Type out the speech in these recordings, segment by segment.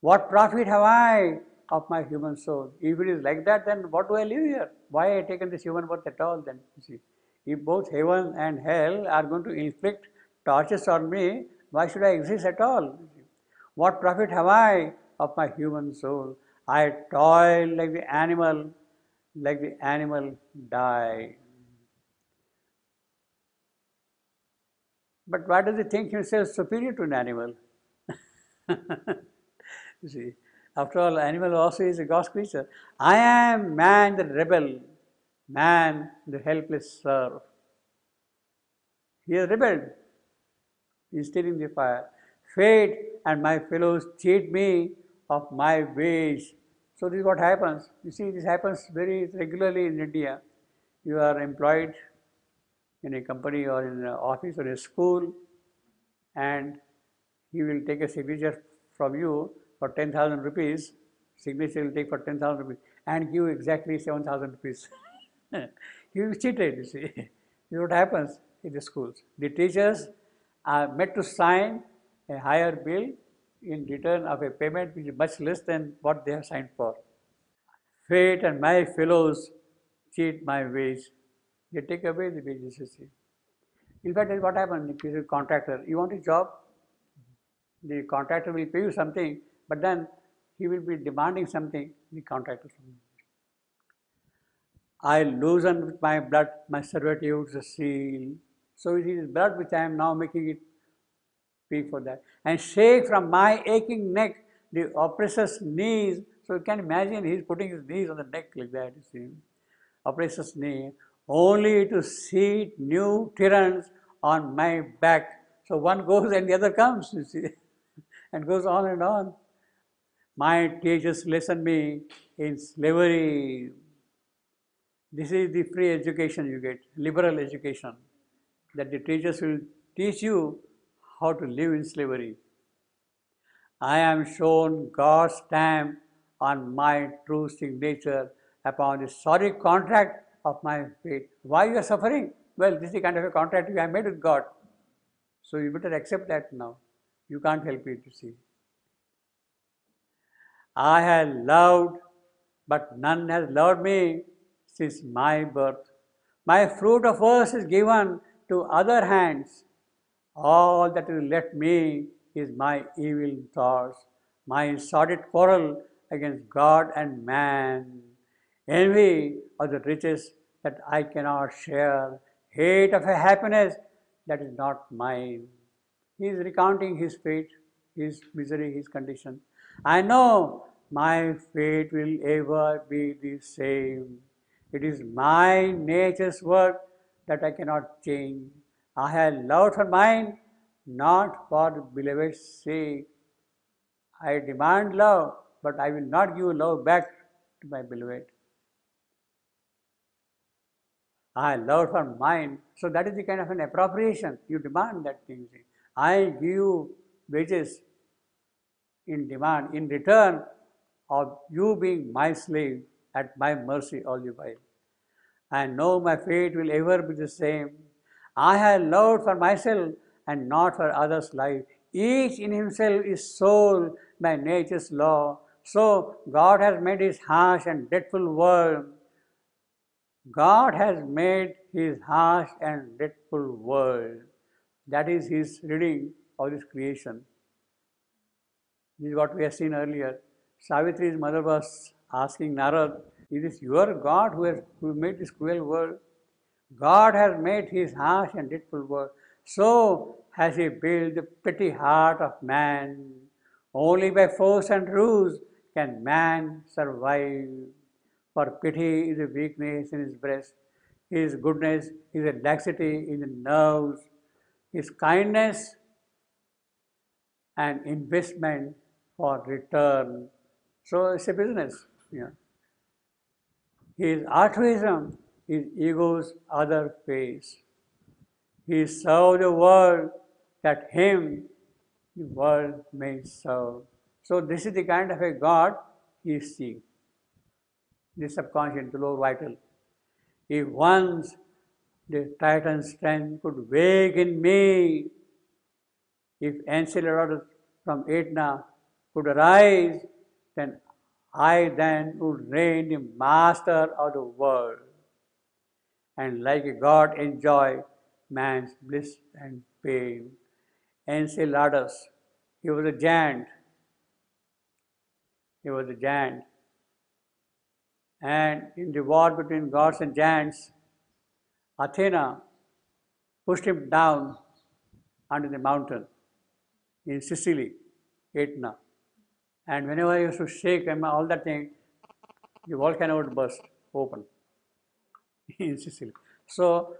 What profit have I of my human soul? If it is like that, then what do I live here? Why I taken this human birth at all then? You see, if both heaven and hell are going to inflict tortures on me, why should I exist at all? What profit have I of my human soul? I toil like the animal die. But why does he think himself superior to an animal? You see, after all, animal also is a God's creature. I am man the rebel, man the helpless serf. He has rebelled. He is still in the fire. Fate and my fellows cheat me of my wage. So this is what happens. You see, this happens very regularly in India. You are employed in a company or in an office or a school, and he will take a signature from you for 10,000 rupees. Signature will take for 10,000 rupees and give you exactly 7,000 rupees. He will be cheated, you see. This is what happens in the schools. The teachers are made to sign a higher bill in return of a payment which is much less than what they have signed for. Fate and my fellows cheat my wage. They take away the wages, you see. In fact, that's what happens if you're a contractor. You want a job, the contractor will pay you something, but then he will be demanding something, the contractor. I loosen with my blood my servitude's seal. So it is blood which I am now making it pay for that. And shake from my aching neck the oppressor's knees. So you can imagine he is putting his knees on the neck like that, you see. Oppressor's knee, only to seat new tyrants on my back. So one goes and the other comes, you see, and goes on and on. My teachers lesson me in slavery. This is the free education you get, liberal education, that the teachers will teach you how to live in slavery. I am shown God's stamp on my true signature upon the sorry contract of my fate. Why you are suffering? Well, this is the kind of a contract you have made with God. So you better accept that now. You can't help it, you see. I have loved, but none has loved me since my birth. My fruit of earth is given to other hands. All that is left me is my evil thoughts, my sordid quarrel against God and man, envy of the riches that I cannot share, hate of a happiness that is not mine. He is recounting his fate, his misery, his condition. I know my fate will ever be the same. It is my nature's work that I cannot change. I have loved for mine, not for the beloved's sake. I demand love, but I will not give love back to my beloved. I love for mine. So that is the kind of an appropriation. You demand that thing. I give you wages in demand, in return of you being my slave at my mercy all the while. I know my fate will ever be the same. I have loved for myself and not for others' life. Each in himself is soul by nature's law. So God has made his harsh and dreadful world. God has made his harsh and dreadful world. That is his reading of his creation. This is what we have seen earlier. Savitri's mother was asking Narad, is this your God who made this cruel world? God has made his harsh and dreadful world. So has he built the petty heart of man. Only by force and ruse can man survive. For pity is a weakness in his breast. His goodness is a laxity in the nerves. His kindness an investment for return. So it's a business. Yeah. His altruism is ego's other face. He served the world that him the world may serve. So this is the kind of a God he is seeing. The subconscious, the lower vital. If once the Titan strength could wake in me, if Enceladus from Etna could arise, then I then would reign the master of the world, and like a god enjoy man's bliss and pain. Enceladus, he was a giant. He was a giant. And in the war between gods and giants, Athena pushed him down onto the mountain in Sicily, Etna. And whenever he used to shake and all that thing, the volcano would burst open in Sicily. So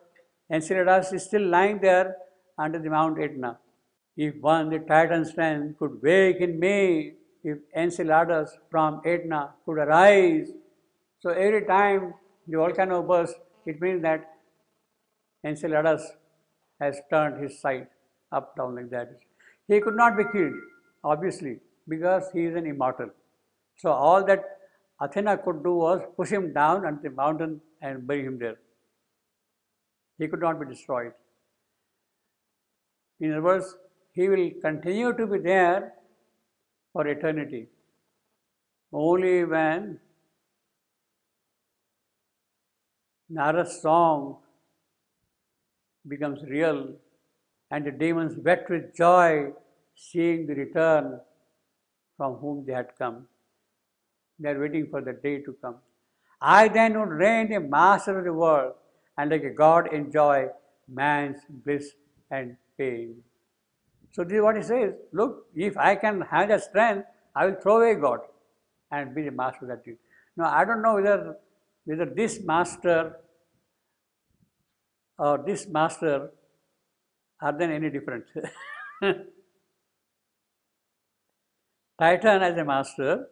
Enceladus is still lying there under the Mount Etna. If one, the Titan strength, could wake in me, if Enceladus from Etna could arise. So every time the volcano bursts, it means that Enceladus has turned his side up, down like that. He could not be killed, obviously, because he is an immortal. So all that Athena could do was push him down onto the mountain and bury him there. He could not be destroyed. In other words, he will continue to be there for eternity. Only when Nara's song becomes real and the demons wept with joy seeing the return from whom they had come. They are waiting for the day to come. I then would reign the master of the world and like a god enjoy man's bliss and pain. So this is what he says. Look, if I can have the strength, I will throw away God and be the master of that thing. Now I don't know whether this master or this master are then any different. Titan as a master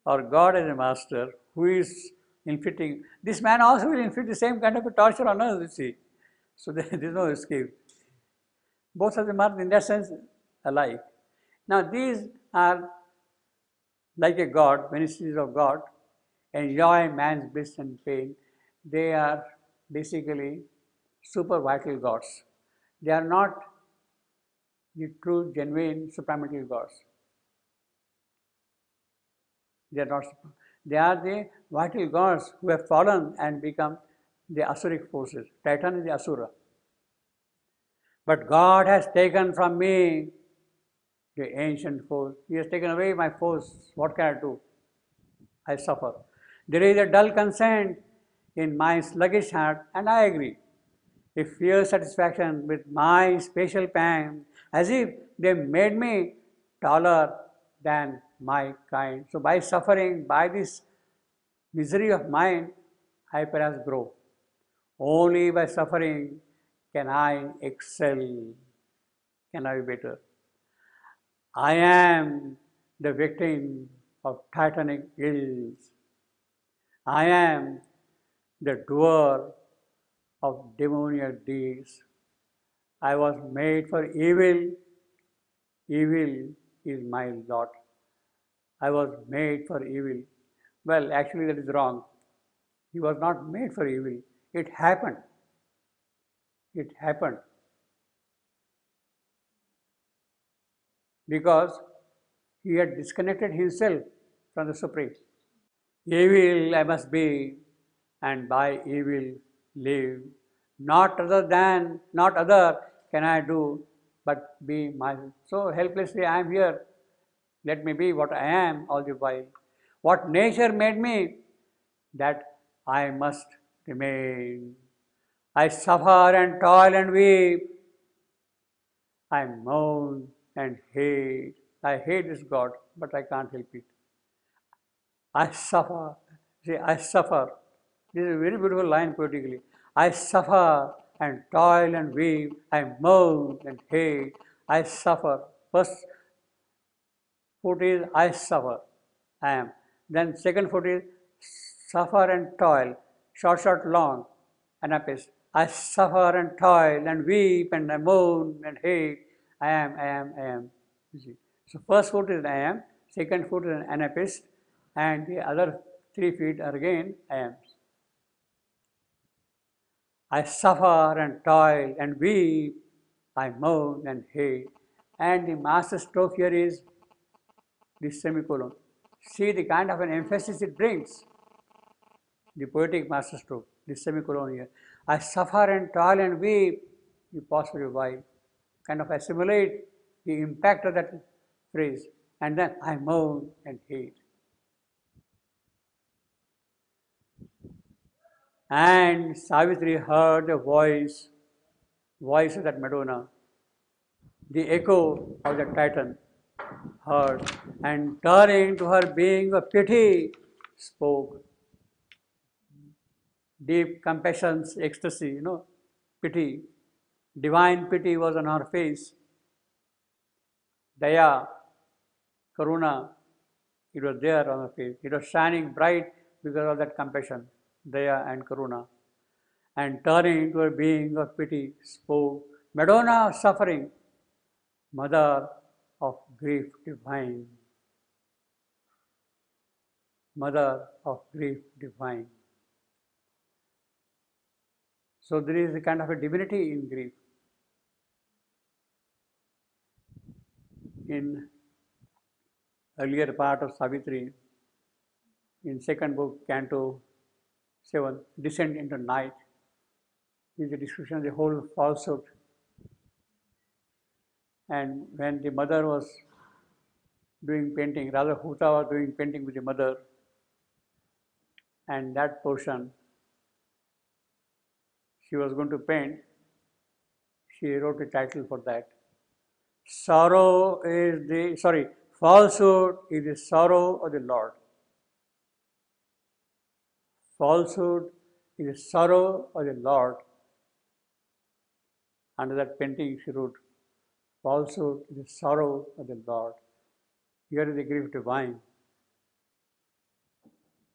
or God as a master who is inflicting, this man also will inflict the same kind of a torture on us, you see. So there is no escape. Both of them are in that sense alike. Now these are like a god, ministries of God, enjoy man's bliss and pain. They are basically super vital gods. They are not the true, genuine, supramental gods. They are not. They are the vital gods who have fallen and become the Asuric forces. Titan is the Asura. But God has taken from me the ancient force. He has taken away my force. What can I do? I suffer. There is a dull consent in my sluggish heart, and I agree. A fierce satisfaction with my spatial pang, as if they made me taller than my kind. So by suffering, by this misery of mine, I perhaps grow. Only by suffering can I excel, can I be better. I am the victim of titanic ills. I am the doer of demoniac deeds. I was made for evil. Evil is my lot. I was made for evil. Well, actually that is wrong. He was not made for evil. It happened. It happened. Because he had disconnected himself from the Supreme. Evil I must be, and by evil live. Not other can I do, but be myself. So helplessly I am here. Let me be what I am all the while. What nature made me, that I must remain. I suffer and toil and weep. I moan and hate. I hate this God, but I can't help it. I suffer. See, I suffer. This is a very beautiful line poetically. I suffer and toil and weep. I moan and hate. I suffer. First foot is I suffer. I am. Then second foot is suffer and toil. Short, long. Anapis. I suffer and toil and weep and I moan and hate. I am. You see. So first foot is I am, second foot is an anapist, and the other 3 feet are again I am. I suffer and toil and weep, I moan and hate. And the master stroke here is this semicolon. See the kind of an emphasis it brings, the poetic masterstroke, this semicolon here. I suffer and toil and weep, you pause for a while, kind of assimilate the impact of that phrase, and then I moan and hate. And Savitri heard the voice of that Madonna, the echo of the Titan heard, and turning to her being of pity, spoke. Deep compassion's ecstasy, pity, divine pity was on her face. Daya, Karuna, it was there on her face. It was shining bright because of that compassion, Daya and Karuna. And turning to her being of pity, spoke, Madonna of suffering, mother of grief divine. Mother of grief divine. So there is a kind of a divinity in grief. In earlier part of Savitri, in second book, Canto 7, Descent into Night, is a description of the whole falsehood. And when the mother was doing painting, rather Huta was doing painting with the mother, and that portion she was going to paint, she wrote a title for that. Falsehood is the sorrow of the Lord. Falsehood is the sorrow of the Lord. Under that painting she wrote, falsehood is the sorrow of the Lord. Here is the grief divine.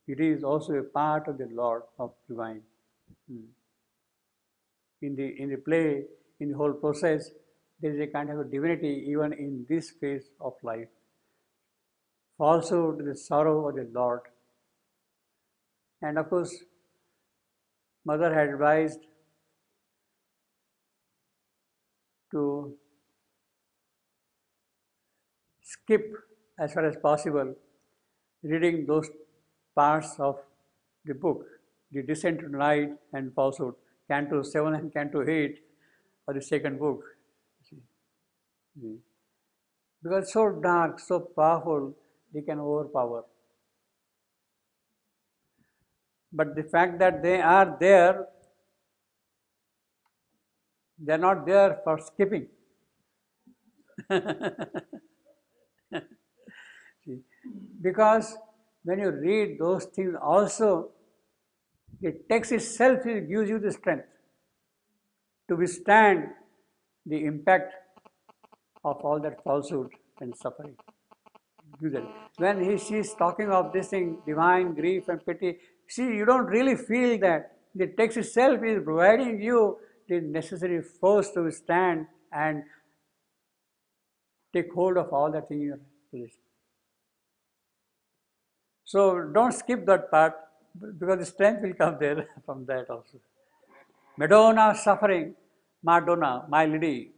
It is also a part of the Lord of divine. In the play, in the whole process, there is a kind of a divinity even in this phase of life. Falsehood is the sorrow of the Lord. And of course, mother had advised to skip as far as possible reading those parts of the book, the Descent into Night and Falsehood, Canto 7 and Canto 8 of the second book. Because so dark, so powerful, they can overpower. But the fact that they are there, they are not there for skipping. Because when you read those things also, the text itself gives you the strength to withstand the impact of all that falsehood and suffering. When she is talking of this thing, divine grief and pity, see, you don't really feel that. The text itself is providing you the necessary force to withstand and take hold of all that in your position. So don't skip that part, because the strength will come there from that also. Madonna suffering, Madonna, my lady,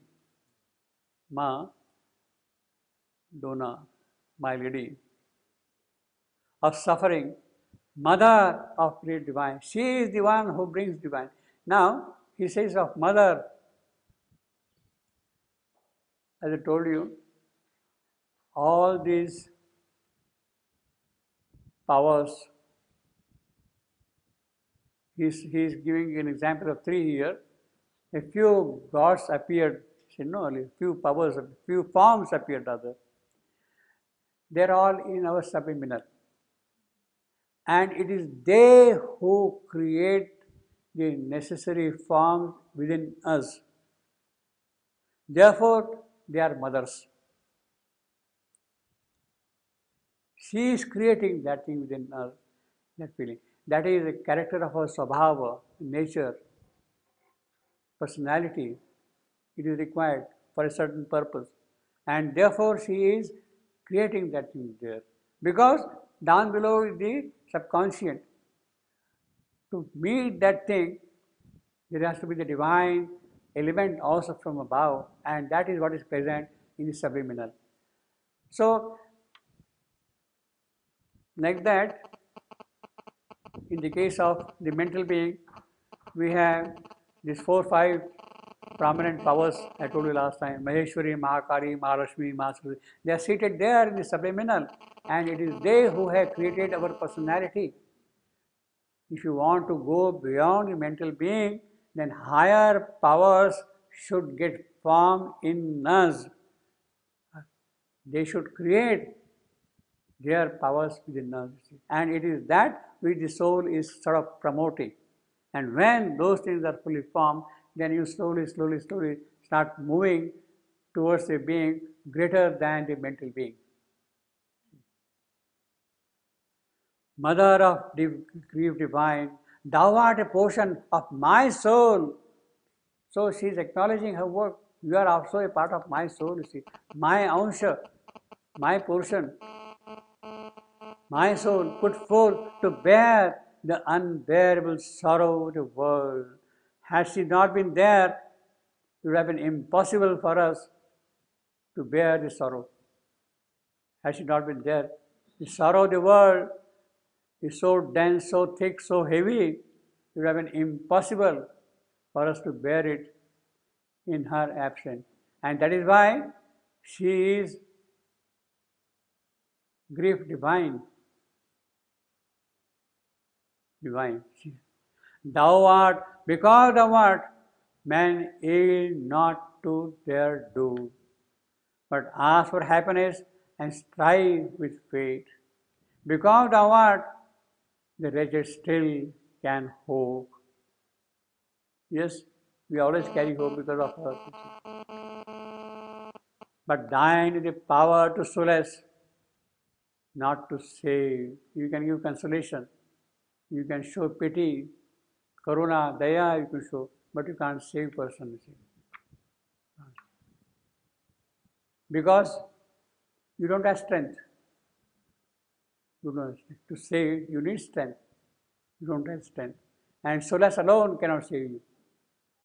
Madonna, my lady of suffering, mother of great divine. She is the one who brings divine. Now, he says of mother, as I told you, all these powers, he is giving an example of 3 here. A few gods appeared, few powers, few forms appeared rather. They are all in our subliminal. And it is they who create the necessary forms within us. Therefore, they are mothers. She is creating that thing within us, that feeling. That is the character of our svabhava, nature, personality. It is required for a certain purpose. And therefore, she is creating that thing there. Because down below is the subconscious. To meet that thing, there has to be the divine element also from above, and that is what is present in the subliminal. So, Like that, in the case of the mental being, we have these 4, 5 prominent powers I told you last time: Maheshwari, Mahakali, Mahalakshmi, Mahasaraswati. They are seated there in the subliminal, and it is they who have created our personality. If you want to go beyond the mental being, then higher powers should get formed in us. They should create their powers within us. And it is that which the soul is sort of promoting. And when those things are fully formed, then you slowly start moving towards a being greater than the mental being. Mother of grief divine, thou art a portion of my soul. So she is acknowledging her work. You are also a part of my soul, you see. My ansha, my portion, my soul put forth to bear the unbearable sorrow of the world. Had she not been there, it would have been impossible for us to bear the sorrow. Had she not been there, the sorrow of the world is so dense, so thick, so heavy, it would have been impossible for us to bear it in her absence. And that is why she is grief divine. Divine. Thou art, because thou art, man yield not to their doom, but ask for happiness and strive with fate. Because thou art, the wretched still can hope. Yes, we always carry hope because of her. But thine is the power to solace, not to save. You can give consolation, you can show pity, karuna, daya you can show, but you can't save person. Because you don't have strength. You don't have strength. To save, you need strength. You don't have strength. And solace alone cannot save you.